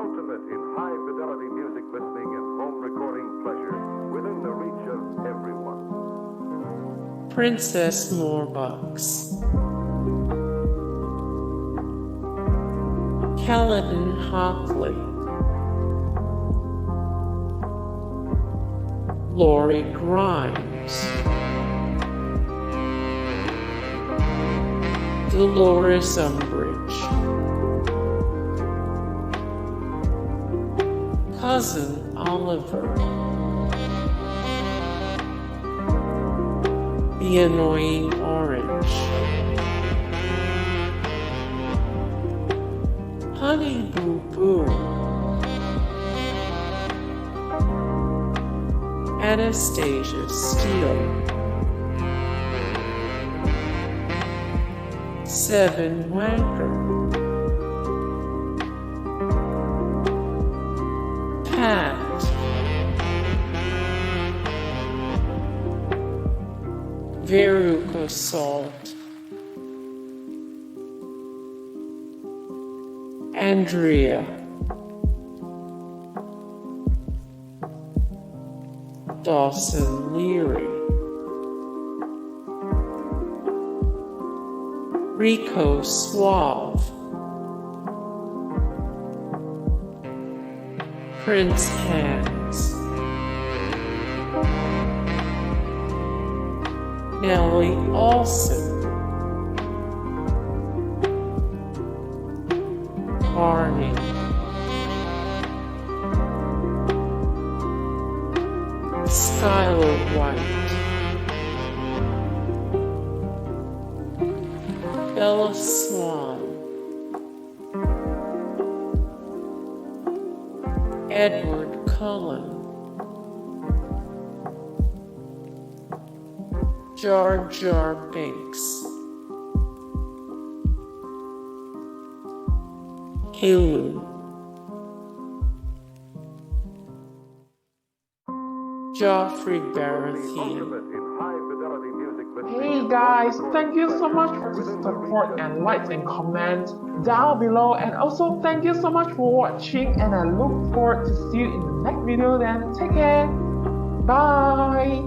ultimate in high-fidelity music listening and home recording pleasure within the reach of everyone. Princess Morbucks. Caledon Hockley. Lori Grimes. Dolores Umbridge. Cousin Oliver. The Annoying Orange. Honey Boo Boo. Anastasia Steele. 7 Wanker. Pat. Veruca Salt. Andrea. Dawson Leery. Rico Suave. Prince Hands. Nellie Olson. Barney. Skyler White. Swan. Edward Cullen. Jar Jar Binks. Caillou. Joffrey Baratheon. Hey guys, thank you so much for the support and likes and comments down below, and also thank you so much for watching, and I look forward to see you in the next video. Then take care, bye.